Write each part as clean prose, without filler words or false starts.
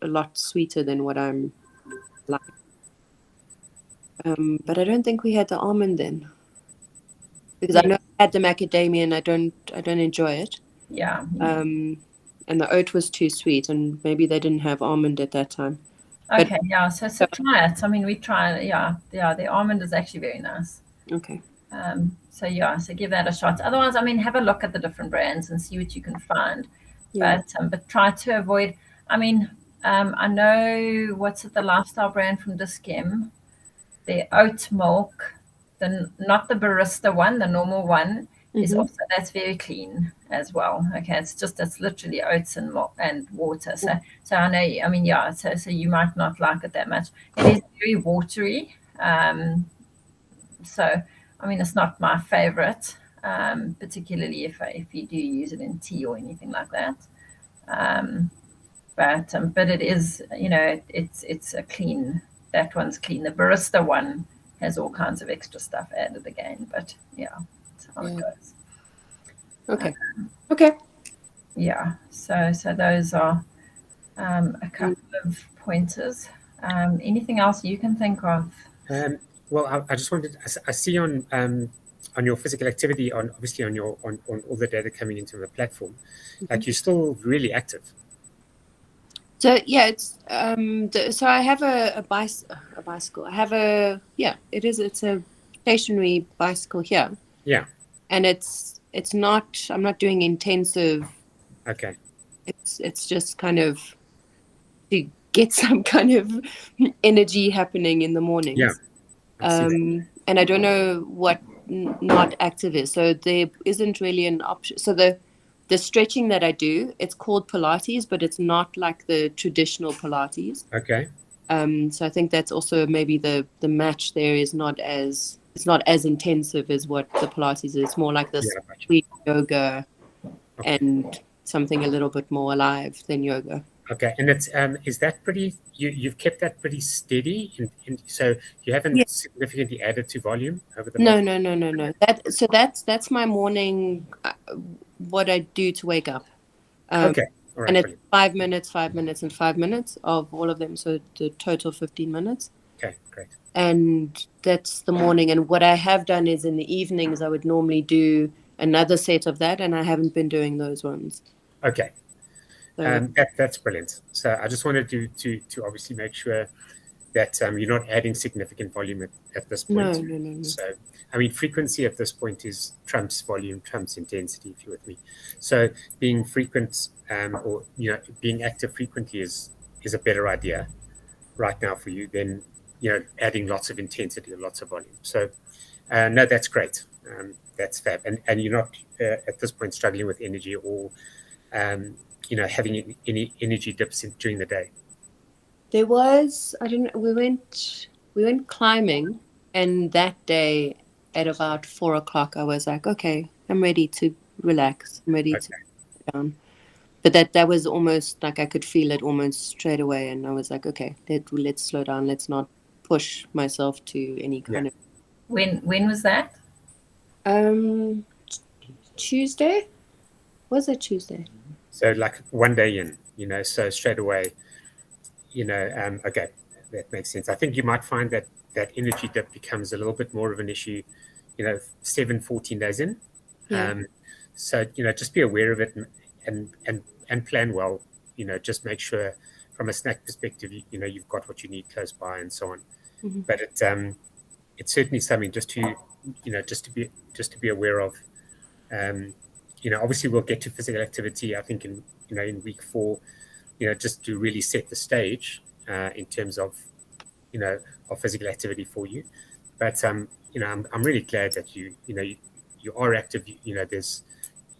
a lot sweeter than what I'm like. But I don't think we had the almond then, because I Yeah. know I had the macadamia and I don't enjoy it. Yeah. And the oat was too sweet, and maybe they didn't have almond at that time. But Okay. Yeah. So try it. I mean, we try it. Yeah. Yeah. The almond is actually very nice. okay, So yeah, so give that a shot. Otherwise, I mean, have a look at the different brands and see what you can find. yeah. But try to avoid. I mean, I know what's it, the lifestyle brand from Diskim, the oat milk, the not the barista one, the normal one is Mm-hmm. also that's very clean as well. Okay, it's literally oats and milk and water. So I know. I mean, yeah. So you might not like it that much. It is very watery. So, I mean, it's not my favorite, particularly if you do use it in tea or anything like that. Um, but it is, it's a clean. That one's clean. The barista one has all kinds of extra stuff added again. But yeah, that's how it Yeah. goes. Okay. Okay. Yeah. So those are a Mm. couple of pointers. Anything else you can think of? Um, well, I just wanted. I see on your physical activity, on obviously on all the data coming into the platform, like you're still really active. So yeah, it's so I have a bicycle. I have it's a stationary bicycle here, Yeah. and it's not. I'm not doing intensive. Okay. It's just kind of to get some kind of energy happening in the Yeah. mornings. I see that. And I don't know what not active is. So there isn't really an option. So the stretching that I do, it's called Pilates, but it's not like the traditional Pilates. Okay. So I think that's also maybe the match there is not as it's not as intensive as what the Pilates is. It's more like this Yeah. Gotcha. sweet yoga Okay. and something a little bit more alive than yoga. Okay. And it's is that pretty? You've kept that pretty steady, and so you haven't Yeah. significantly added to volume over the No, last. no, no, no, no. That's my morning. What I do to wake up. Okay. All And right. it's Brilliant. 5 minutes, 5 minutes, and 5 minutes of all of them. So the total 15 minutes. Okay. Great. And that's the morning. And what I have done is in the evenings, I would normally do another set of that. And I haven't been doing those ones. Okay. So, That's brilliant. So I just wanted to obviously make sure that you're not adding significant volume at this no, point. no, no, no. So, I mean, frequency at this point is trumps volume, trumps intensity, if you're with me. So, being frequent or being active frequently is a better idea right now for you than adding lots of intensity or lots of volume. So, no, that's great. That's fab, and you're not at this point struggling with energy or having any energy dips during the day. There was, I don't know, we went climbing. And that day at about 4 o'clock, I was like, okay, I'm ready to relax. I'm ready to Okay. sit down. But that was almost like I could feel it almost straight away. And I was like, okay, let's slow down. Let's not push myself to any kind of. When was that? Tuesday? Was it Tuesday? So like one day in, so straight away, okay, that makes sense. I think you might find that energy dip becomes a little bit more of an issue, 14 days in. Yeah. So, just be aware of it and plan well, just make sure from a snack perspective, you've got what you need close by and so on. Mm-hmm. But it's certainly something just to be aware of. Obviously we'll get to physical activity, I think in week 4, just to really set the stage in terms of physical activity for you. But I'm really glad that you are active. There's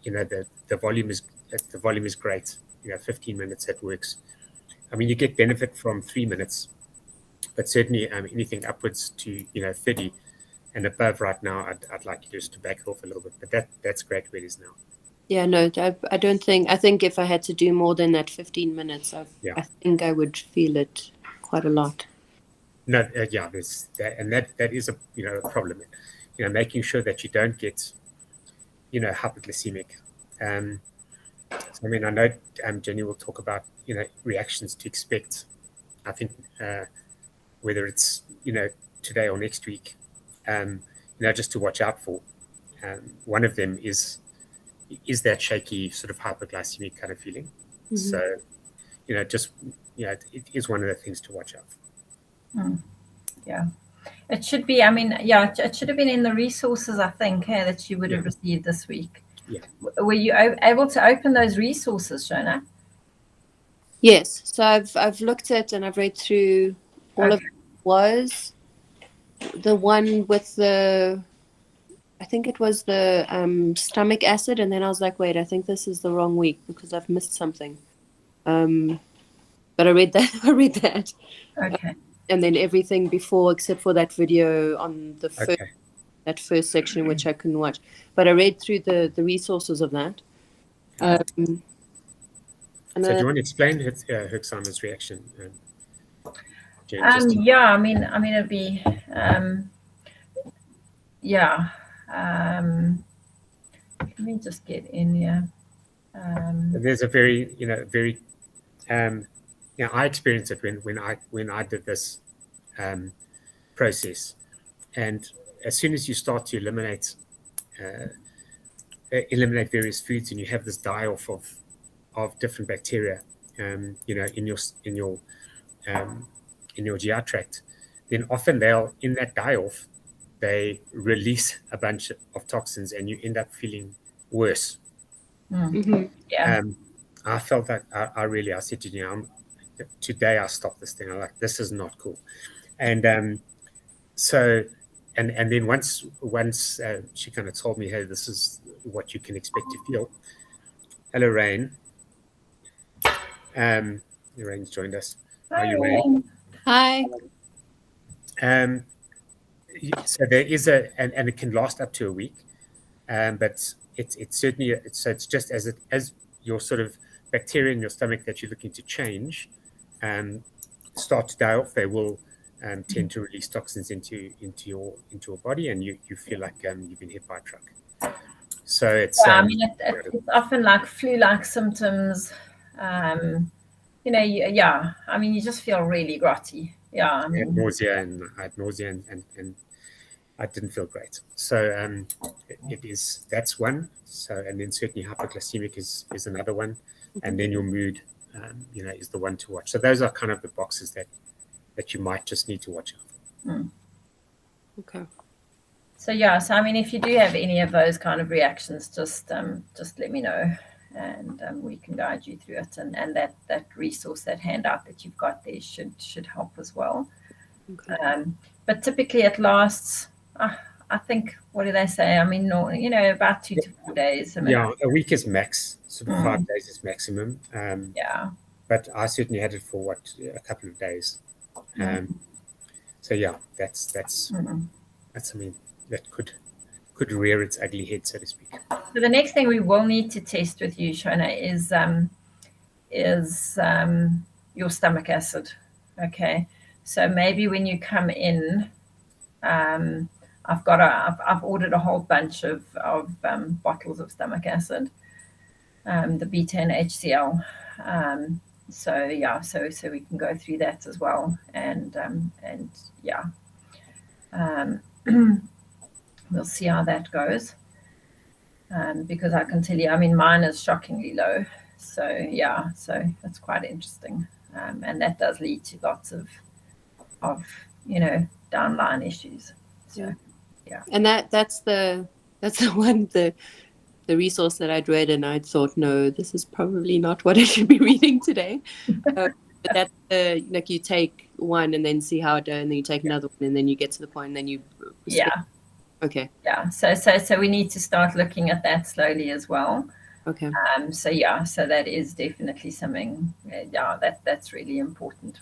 the volume is great. 15 minutes that works. I mean, you get benefit from 3 minutes, but certainly anything upwards to 30 and above right now, I'd like you just to back off a little bit. But that's great where it is now. Yeah, no, I don't think. I think if I had to do more than that 15 minutes, I think I would feel it quite a lot. No, yeah, there's that, and that is a a problem. Making sure that you don't get hypoglycemic, So, I mean, I know Jenny will talk about, reactions to expect. I think whether it's, today or next week, just to watch out for. One of them is that shaky sort of hypoglycemic kind of feeling. Mhm. So, just, it is one of the things to watch out for. Yeah. It should be, I mean, yeah, it should have been in the resources, I think, that you would have received this week. Yeah. Were you able to open those resources, Shona? Yes. So I've looked at and I've read through all of it. Was the one with I think it was the stomach acid, and then I was like, wait, I think this is the wrong week because I've missed something. But I read that. Okay. And then everything before, except for that video on the that first section, which I couldn't watch. But I read through the resources of that. So do you want to explain Huxana's reaction? Yeah, I mean, it'd be, yeah. Let me just get in here. There's a very, I experienced it when I did this process, and as soon as you start to eliminate various foods, and you have this die-off of different bacteria, in your GI tract, then often in that die-off, they release a bunch of toxins, and you end up feeling worse. Mm-hmm. Yeah. I felt that I said to you, today I stopped this thing. I'm like, this is not cool. And so, and then once she kind of told me, hey, this is what you can expect to feel. Hello, Rain. Rain's joined us. Hi, Are you Rain? Hi. So there is and it can last up to a week, but it's certainly it's just as your sort of bacteria in your stomach that you're looking to change start to die off, they will tend to release toxins into your body, and you feel like you've been hit by a truck. So it's I mean, it's often like flu-like symptoms. I mean, you just feel really grotty. Yeah, I mean, I had nausea and I didn't feel great. So that's one. So, and then certainly hypoglycemic is another one, and then your mood, is the one to watch. So those are kind of the boxes that you might just need to watch out for. Okay. So so I mean, if you do have any of those kind of reactions, just let me know, and we can guide you through it. And that resource, that handout that you've got there, should help as well. Okay. But typically it lasts, I think, what do they say? I mean, about 2 to 4 days. Yeah, a week is max. Sort of 5 days is maximum. But I certainly had it for a couple of days. So yeah, that's I mean, that could rear its ugly head, so to speak. So the next thing we will need to test with you, Shona, is your stomach acid. Okay, so maybe when you come in, I've ordered a whole bunch of bottles of stomach acid, the beta and HCl. So we can go through that as well, and we'll see how that goes. Because I can tell you, I mean, mine is shockingly low. So that's quite interesting, and that does lead to lots of downline issues. So yeah. And that's the one the resource that I'd read, and I thought, no, this is probably not what I should be reading today. But that's like you take one and then see how it does, and then you take another one, and then you get to the point, and then you okay. Yeah. So we need to start looking at that slowly as well. Okay. So that is definitely something. That's really important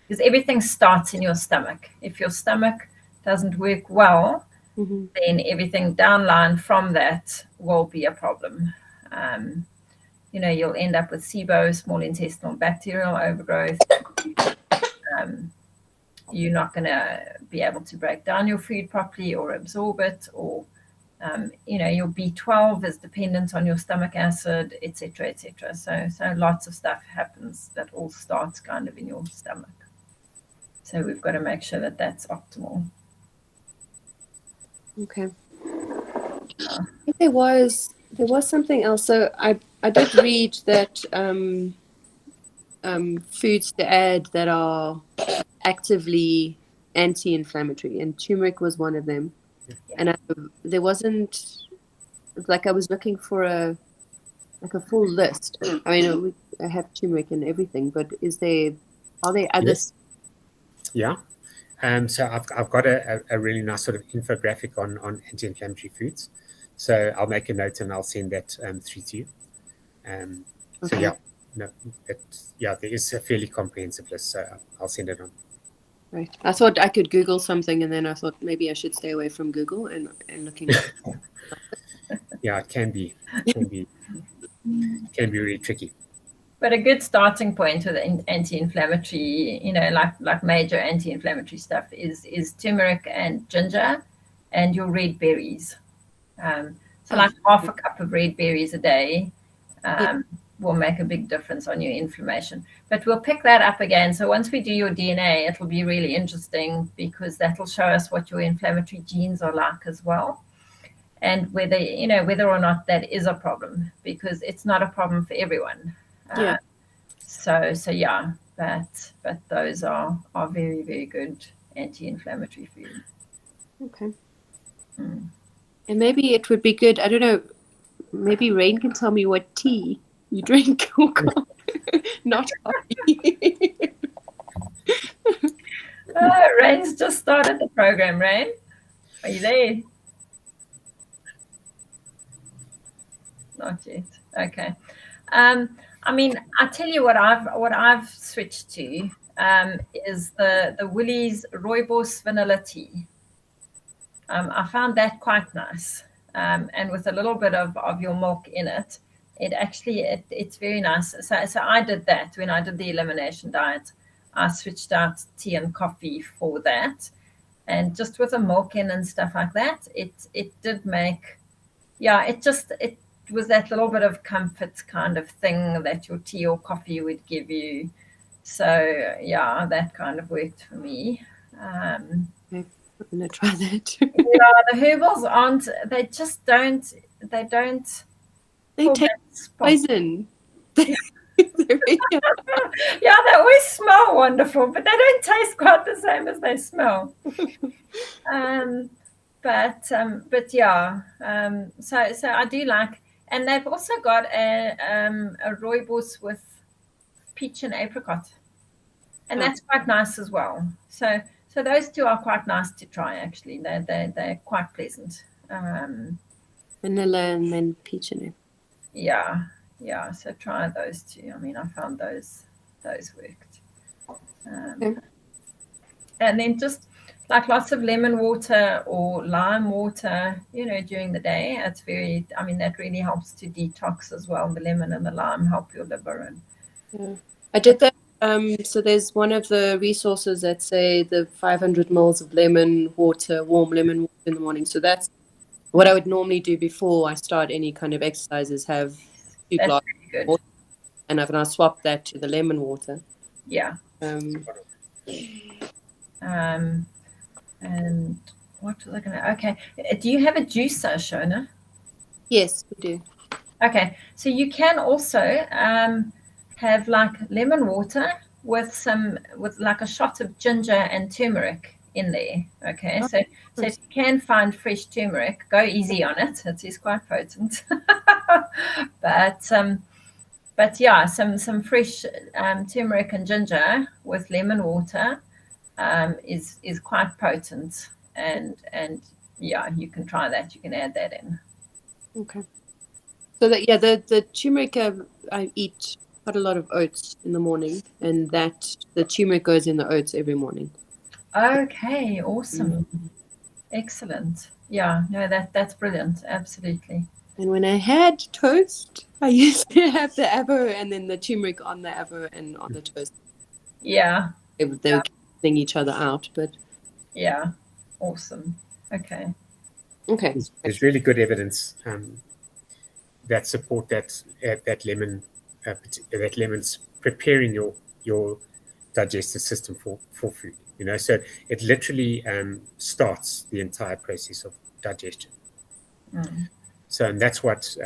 because everything starts in your stomach. If your stomach doesn't work well, then everything downline from that will be a problem. You'll end up with SIBO, small intestinal bacterial overgrowth. You're not going to be able to break down your food properly or absorb it, or Your B12 is dependent on your stomach acid, etc., etc. So lots of stuff happens that all starts kind of in your stomach. So we've got to make sure that that's optimal. Okay. I think there was something else. So I did read that foods to add that are actively anti-inflammatory, and turmeric was one of them. Yeah. And there wasn't, like, I was looking for a full list. I mean, I have turmeric and everything, but are there other? Yes. Yeah. So I've got a really nice sort of infographic on anti-inflammatory foods. So I'll make a note and I'll send that through to you. So Okay. there is a fairly comprehensive list. So I'll send it on. Right. I thought I could Google something, and then I thought maybe I should stay away from Google and looking. Yeah, it can be really tricky. But a good starting point with anti-inflammatory, like major anti-inflammatory stuff is turmeric and ginger and your red berries. So like half a cup of red berries a day will make a big difference on your inflammation. But we'll pick that up again. So once we do your DNA, it'll be really interesting because that'll show us what your inflammatory genes are like as well. And whether or not that is a problem, because it's not a problem for everyone. Yeah. So yeah, but those are very, very good anti-inflammatory foods. Okay. And maybe it would be good. I don't know. Maybe Rain can tell me what tea you drink or coffee, not coffee. Rain's just started the program. Rain, are you there? Not yet. Okay. I mean, I tell you what I've switched to is the Woolies Rooibos vanilla tea. I found that quite nice, and with a little bit of your milk in it, it's very nice. So I did that when I did the elimination diet. I switched out tea and coffee for that, and just with the milk in and stuff like that, it did make, it was that little bit of comfort kind of thing that your tea or coffee would give you. So yeah, that kind of worked for me. I'm gonna try that. The herbals they taste poison. Yeah, they always smell wonderful, but they don't taste quite the same as they smell. But yeah, so I do like, and they've also got a rooibos with peach and apricot, and that's quite nice as well. So those two are quite nice to try. Actually, they're quite pleasant. Vanilla and then peach in it. Yeah. So try those two. I mean, I found those worked. And then just like lots of lemon water or lime water, during the day. That really helps to detox as well. The lemon and the lime help your liver. Yeah, I did that. So there's one of the resources that say the 500 mils of lemon water, warm lemon water in the morning. So that's what I would normally do before I start any kind of exercises. Have 2 glasses of water, and I've now swapped that to the lemon water. Yeah. And what was I going to? Okay. Do you have a juicer, Shona? Yes, we do. Okay. So you can also have like lemon water with like a shot of ginger and turmeric in there. Okay. So if you can find fresh turmeric, go easy on it. It is quite potent. But yeah, some fresh turmeric and ginger with lemon water is quite potent, and yeah, you can try that. You can add that in. Okay. So the turmeric, I eat quite a lot of oats in the morning, and the turmeric goes in the oats every morning. Okay, awesome. Excellent. Yeah, no, that's brilliant. Absolutely. And when I had toast, I used to have the avo and then the turmeric on the avo and on the toast. Yeah. They were cancelling each other out, but yeah, awesome. Okay. Okay. There's really good evidence that support that lemon's preparing your digestive system for food. So it literally starts the entire process of digestion. So, and that's what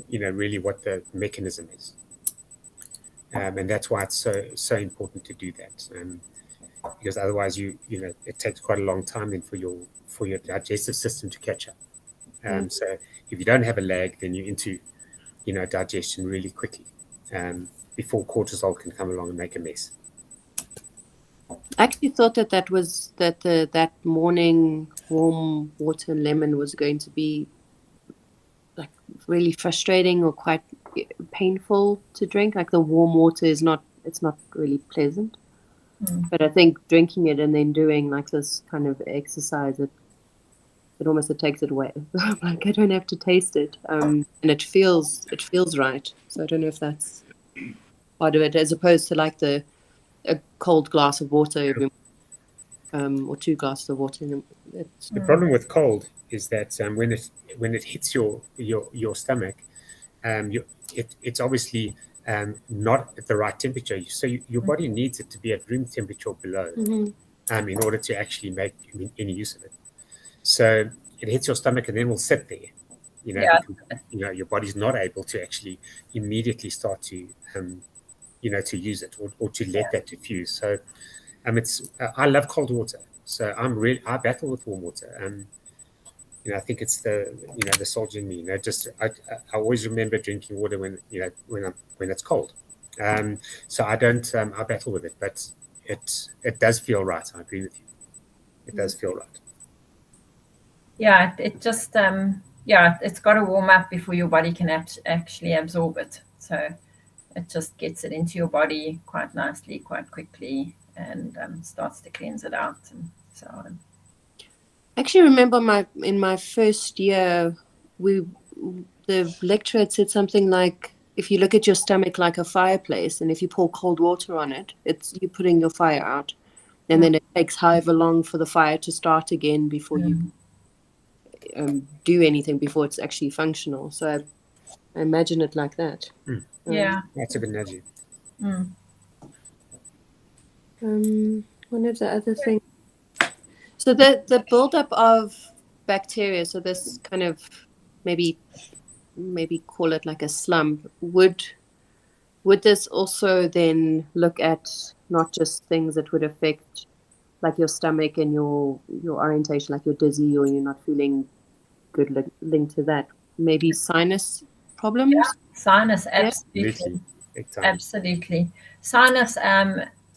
really what the mechanism is, and that's why it's so important to do that, because otherwise it takes quite a long time then for your digestive system to catch up. So if you don't have a lag, then you're into digestion really quickly, before cortisol can come along and make a mess. I actually thought that morning warm water and lemon was going to be like really frustrating or quite painful to drink. Like the warm water it's not really pleasant. But I think drinking it and then doing like this kind of exercise, it almost takes it away. I'm like, I don't have to taste it, and it feels right. So I don't know if that's part of it, as opposed to like a cold glass of water, or 2 glasses of water. The problem with cold is that when it hits your stomach, it's obviously not at the right temperature. So your body needs it to be at room temperature or below, in order to actually make any use of it. So it hits your stomach and then will sit there. Your body's not able to actually immediately start to to use it or to let that diffuse. So I love cold water. So I battle with warm water. I think it's the soldier in me. I always remember drinking water when it's cold. So I don't I battle with it, but it does feel right. I agree with you. It does feel right. Yeah, it just it's got to warm up before your body can actually absorb it. So it just gets it into your body quite nicely, quite quickly, and starts to cleanse it out and so on. I actually remember in my first year, the lecturer had said something like, if you look at your stomach like a fireplace, and if you pour cold water on it, you're putting your fire out, and then it takes however long for the fire to start again before you do anything, before it's actually functional. So I imagine it like that. Yeah, that's a good analogy. One of the other things. So the buildup of bacteria. So this kind of maybe call it like a slump. Would this also then look at not just things that would affect like your stomach and your orientation, like you're dizzy or you're not feeling good, linked to that? Maybe sinus problems? Yeah, sinus, absolutely. Absolutely. Sinus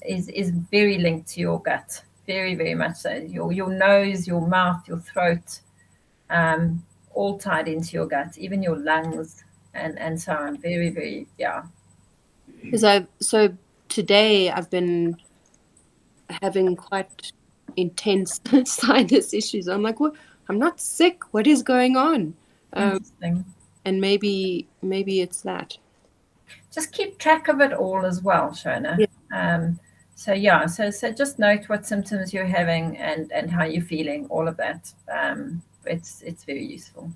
is very linked to your gut. Very, very much so. Your nose, your mouth, your throat, all tied into your gut, even your lungs and so on. Very, very, yeah. So today I've been having quite intense sinus issues. I'm like, what? I'm not sick. What is going on? Interesting. And maybe it's that. Just keep track of it all as well, Shona. Yeah. So just note what symptoms you're having and how you're feeling, all of that. It's very useful.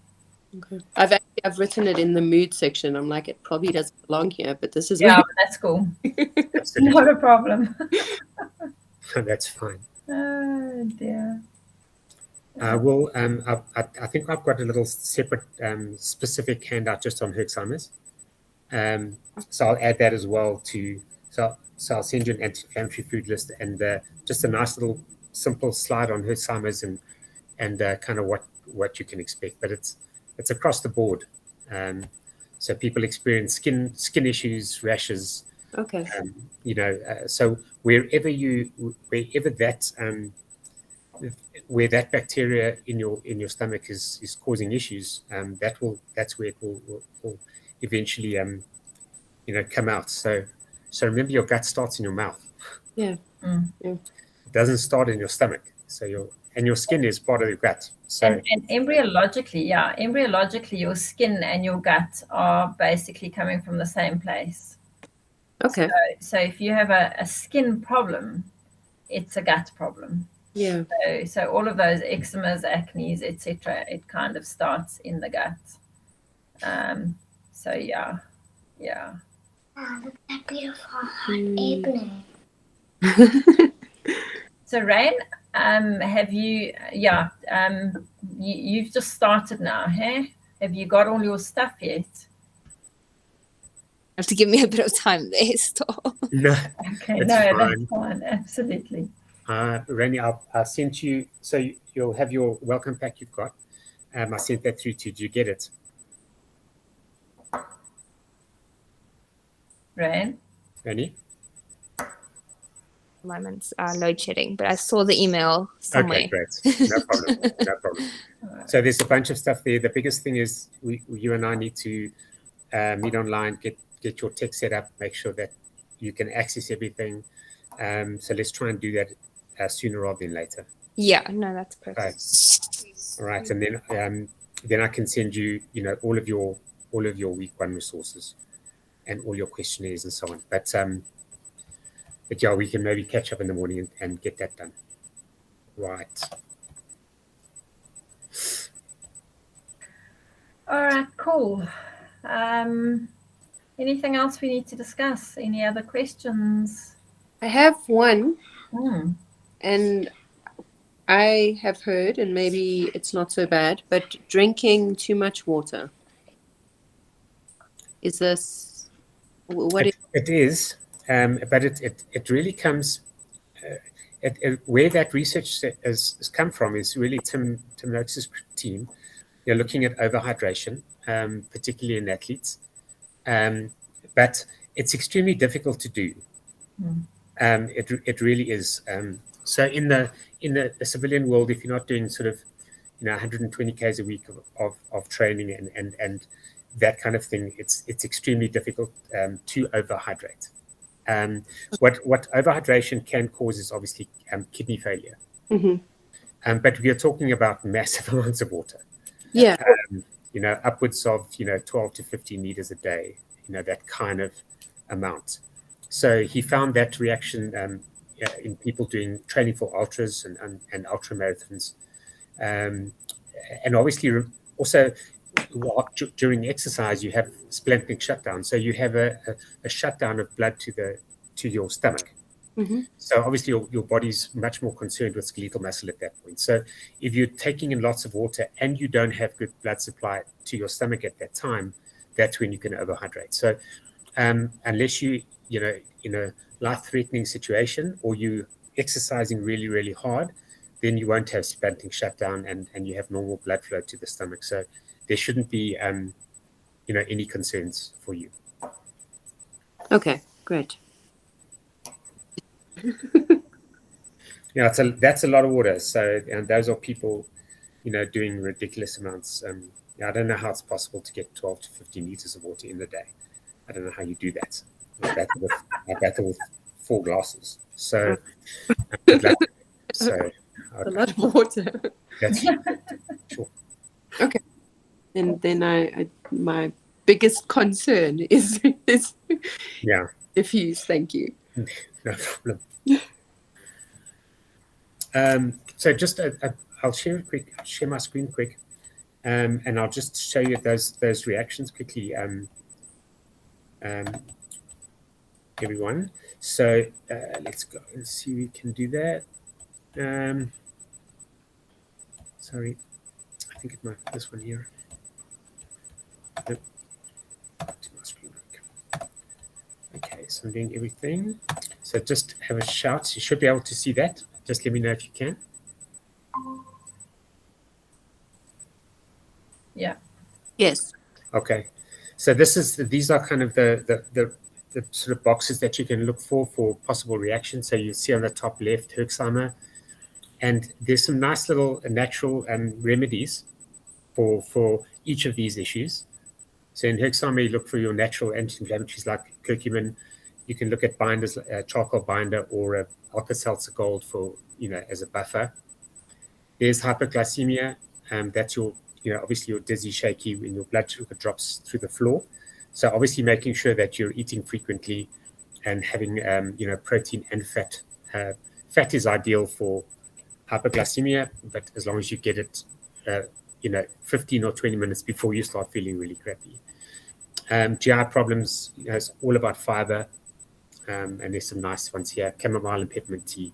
Okay. I've written it in the mood section. I'm like, it probably doesn't belong here, but this is that's cool. Not a problem. That's fine. Oh dear. Well, I think I've got a little separate specific handout just on Herxheimer's. So I'll add that as well so I'll send you an anti-inflammatory food list and just a nice little simple slide on Herxheimer's and kind of what you can expect. But it's across the board. So people experience skin issues, rashes. Okay. So wherever that bacteria in your stomach is causing issues, that's where it will eventually come out. So remember, your gut starts in your mouth. Yeah. It doesn't start in your stomach. So your skin is part of your gut. So and embryologically, your skin and your gut are basically coming from the same place. Okay. So if you have a skin problem, it's a gut problem. Yeah. So all of those eczemas, acnes, etc., it kind of starts in the gut. So yeah. Wow, look at that beautiful evening. So Rain, have you? Yeah, you've just started now, hey? Have you got all your stuff yet? Have to give me a bit of time there still. No, Okay, it's no, fine. that's fine, absolutely. Randy, I sent you, so you'll have your welcome pack you've got. I sent that through to you. Did you get it? Rain? Randy? Moments load shedding, but I saw the email somewhere. Okay, great. No problem. No problem. So there's a bunch of stuff there. The biggest thing is you and I need to meet online, get your tech set up, make sure that you can access everything. So let's try and do that sooner rather than later. Yeah, no, that's perfect. Right. All right, and then I can send you, all of your week one resources and all your questionnaires and so on. But yeah, we can maybe catch up in the morning and get that done. Right. All right, cool. Anything else we need to discuss? Any other questions? I have one, Hmm. and I have heard, and maybe it's not so bad, but drinking too much water. Is this what? It is, but it really comes. Where that research has come from is really Tim Noakes' team. You're looking at overhydration, particularly in athletes, but it's extremely difficult to do. It really is. So in the civilian world, if you're not doing sort of 120 k's a week of training and that kind of thing, it's extremely difficult to overhydrate. What overhydration can cause is obviously kidney failure. Mm-hmm. But we are talking about massive amounts of water. Yeah. Upwards of 12 to 15 liters a day. That kind of amount. So he found that reaction in people doing training for ultras and ultra marathons, and obviously also during exercise you have splanchnic shutdown. So you have a shutdown of blood to your stomach. Mm-hmm. So obviously your body's much more concerned with skeletal muscle at that point. So if you're taking in lots of water and you don't have good blood supply to your stomach at that time, that's when you can overhydrate. So unless you in a life-threatening situation or you exercising really, really hard, then you won't have splanchnic shutdown and you have normal blood flow to the stomach. So there shouldn't be any concerns for you. Okay, great. Yeah, that's a lot of water. So, and those are people, doing ridiculous amounts. I don't know how it's possible to get 12 to 15 liters of water in a day. I don't know how you do that. I battle with 4 glasses. So, A lot of water. That's sure. Okay. And then my biggest concern is Yeah. diffuse. Thank you. No problem. So just I'll share my screen quick, and I'll just show you those reactions quickly, everyone. So let's go and see if we can do that. Sorry, I think it might be this one here. Nope. To my screen. Okay, so I'm doing everything. So just have a shout. You should be able to see that. Just let me know if you can. Yeah. Yes. Okay. So these are kind of the sort of boxes that you can look for possible reactions. So you see on the top left, Herxheimer, and there's some nice little natural remedies for each of these issues. So in Herxheimer, you look for your natural anti-inflammatories like curcumin. You can look at binders, charcoal binder, or Alka-Seltzer Gold for as a buffer. There's hyperglycemia. That's your obviously you're dizzy, shaky when your blood sugar drops through the floor. So obviously making sure that you're eating frequently and having protein and fat. Fat is ideal for hypoglycemia, but as long as you get it, 15 or 20 minutes before you start feeling really crappy. GI problems, it's all about fiber, and there's some nice ones here: chamomile and peppermint tea,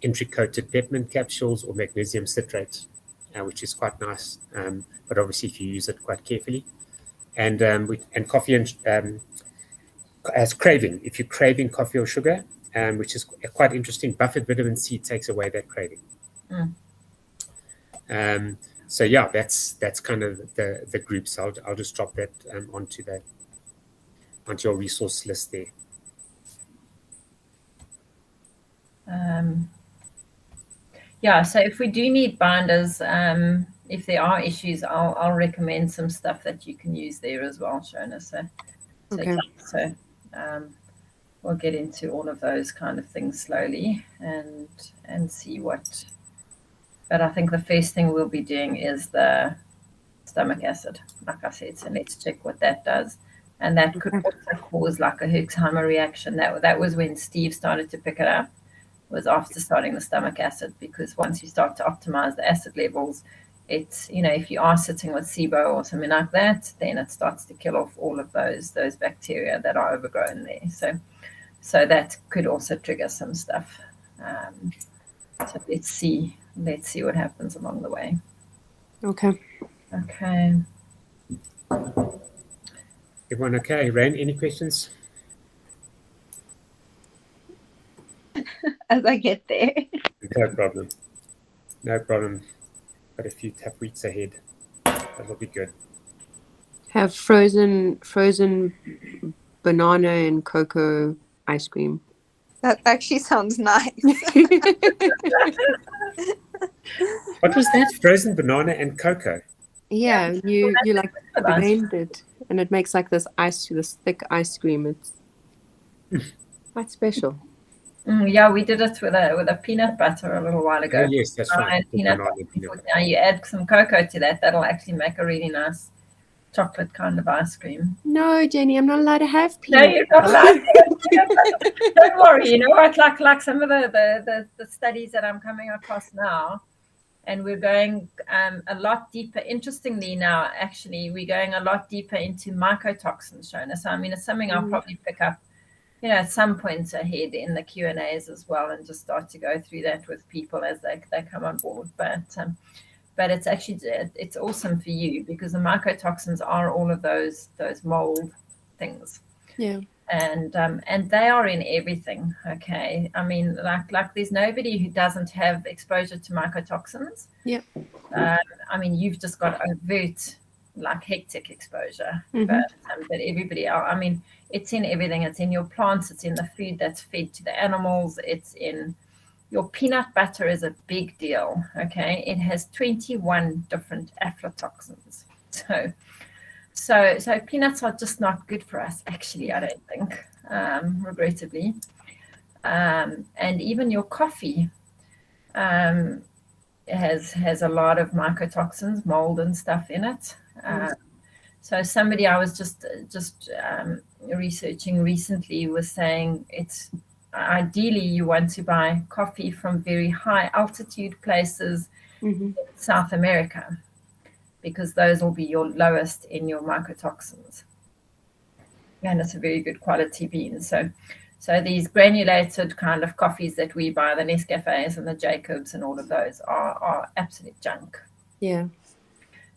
entry-coated peppermint capsules, or magnesium citrate, which is quite nice, but obviously if you use it quite carefully. And coffee as craving. If you're craving coffee or sugar, which is quite interesting, buffered vitamin C takes away that craving. So yeah, that's kind of the groups. I'll just drop that onto your resource list there. Yeah, so if we do need binders, if there are issues, I'll recommend some stuff that you can use there as well, Shona. So we'll get into all of those kind of things slowly and see what. But I think the first thing we'll be doing is the stomach acid, like I said. So let's check what that does. And that could also cause like a Herxheimer reaction. That was when Steve started to pick it up, was after starting the stomach acid, because once you start to optimize the acid levels, it's, if you are sitting with SIBO or something like that, then it starts to kill off all of those bacteria that are overgrown there. So that could also trigger some stuff. So let's see what happens along the way. Okay. Everyone okay? Rain, any questions? As I get there. No problem. Got a few tough weeks ahead. That'll be good. Have frozen banana and cocoa ice cream. That actually sounds nice. What was that? Frozen banana and cocoa? Yeah, you like blend it, and it makes like this thick ice cream. It's quite special. Yeah, we did it with a peanut butter a little while ago. Oh, yes, that's right. Peanut butter. Now you add some cocoa to that. That'll actually make a really nice chocolate kind of ice cream. No, Jenny, I'm not allowed to have peanut. No, you're not allowed to have peanut butter. Don't worry. You know what? Like some of the studies that I'm coming across now, and we're going a lot deeper. Interestingly, now actually we're going a lot deeper into mycotoxins, Shona. So I mean, it's something I'll probably pick up, at some point ahead in the Q&As as well, and just start to go through that with people as they come on board. But it's actually, it's awesome for you, because the mycotoxins are all of those mold things. Yeah. And they are in everything. Okay. I mean, like there's nobody who doesn't have exposure to mycotoxins. Yeah. I mean, you've just got overt, like hectic exposure, but everybody else, I mean, it's in everything. It's in your plants. It's in the food that's fed to the animals. It's in your peanut butter is a big deal. Okay. It has 21 different aflatoxins. So peanuts are just not good for us, actually, I don't think, regrettably. And even your coffee has a lot of mycotoxins, mold and stuff in it. So somebody I was just researching recently was saying it's ideally you want to buy coffee from very high altitude places in South America, because those will be your lowest in your mycotoxins. And it's a very good quality bean. So these granulated kind of coffees that we buy, the Nescafes and the Jacobs and all of those are absolute junk. Yeah.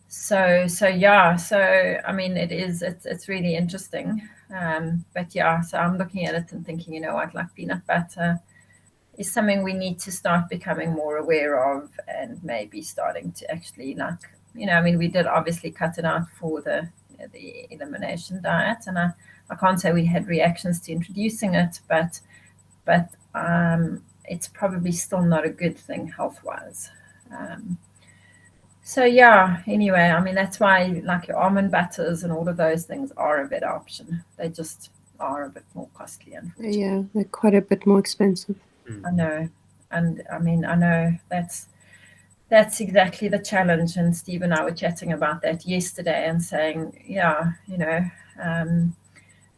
So yeah, so I mean it's really interesting. But yeah, so I'm looking at it and thinking, you know what, like peanut butter is something we need to start becoming more aware of, and maybe starting to actually, like, I mean, we did obviously cut it out for the elimination diet, and I can't say we had reactions to introducing it, but it's probably still not a good thing health-wise. So yeah, anyway, I mean, that's why like your almond butters and all of those things are a better option. They just are a bit more costly, unfortunately. Yeah, they're quite a bit more expensive. I know. And I mean, I know that's exactly the challenge. And Steve and I were chatting about that yesterday and saying, yeah,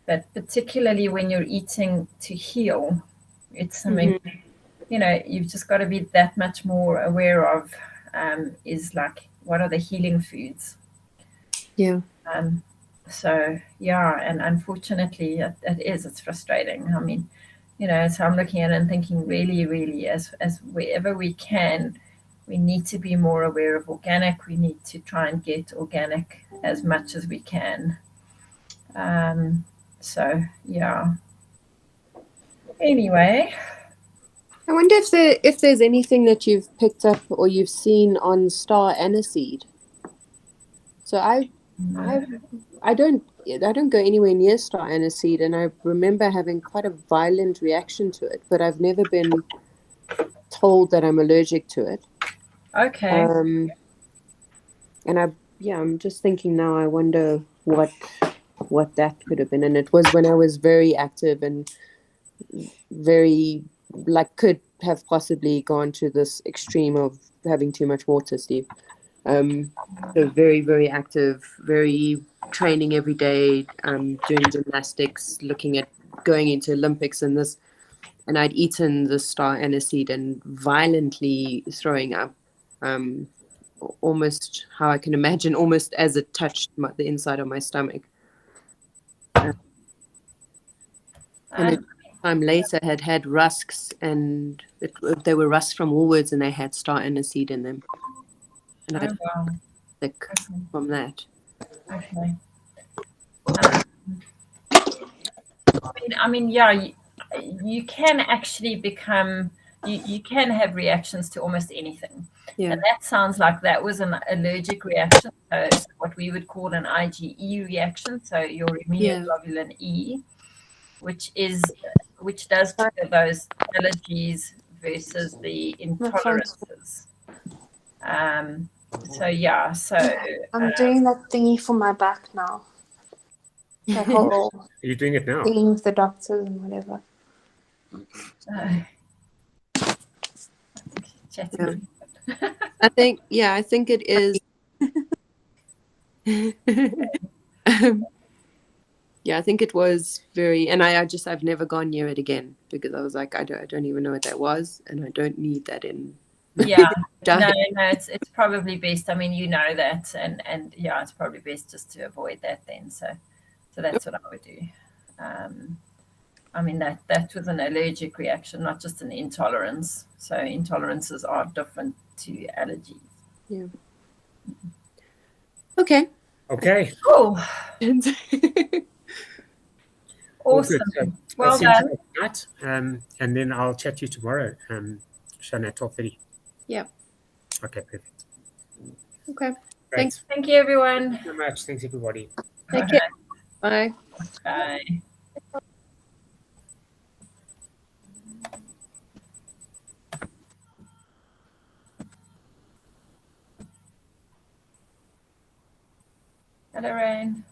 but particularly when you're eating to heal, it's something you've just got to be that much more aware of is like, what are the healing foods? Yeah. So yeah, and unfortunately it's frustrating. I mean, so I'm looking at it and thinking really, really, as wherever we can, we need to be more aware of organic. We need to try and get organic as much as we can. So yeah. Anyway, I wonder if there's anything that you've picked up or you've seen on star aniseed. So I don't go anywhere near star aniseed, and I remember having quite a violent reaction to it, but I've never been told that I'm allergic to it. okay. And I'm just thinking now, I wonder what that could have been. And it was when I was very active and very, like, could have possibly gone to this extreme of having too much water, Steve. So very, very active, very training every day, doing gymnastics, looking at going into Olympics and this. And I'd eaten the star aniseed and violently throwing up, almost how I can imagine, almost as it touched the inside of my stomach. And a time later had rusks, and they were rusks from Woolworths, and they had star aniseed in them. And I wow. sick from that. Okay. I mean, yeah, you can actually become, you can have reactions to almost anything. Yeah. And that sounds like that was an allergic reaction, so what we would call an IgE reaction, so your immunoglobulin E, which does trigger those allergies versus the intolerances. So yeah, so I'm doing that thingy for my back now. That whole Are you doing it now? thing with the doctors and whatever. chatting. I think it is. Yeah, I think it was very, and I've never gone near it again, because I was like, I don't even know what that was, and I don't need that in. Yeah, no, it's probably best. I mean, you know that, and yeah, it's probably best just to avoid that then. So that's what I would do. I mean, that was an allergic reaction, not just an intolerance. So intolerances are different to allergies. Yeah. Okay. Okay. Cool. All Awesome. good. So Well I'll see done. you tonight, and then I'll chat to you tomorrow, Shanna, at 12:30. Yeah. Okay, perfect. Okay. Great. Thank you, everyone. Thank you so much. Thanks, everybody. Take care. Bye. Bye. Hello, Rain.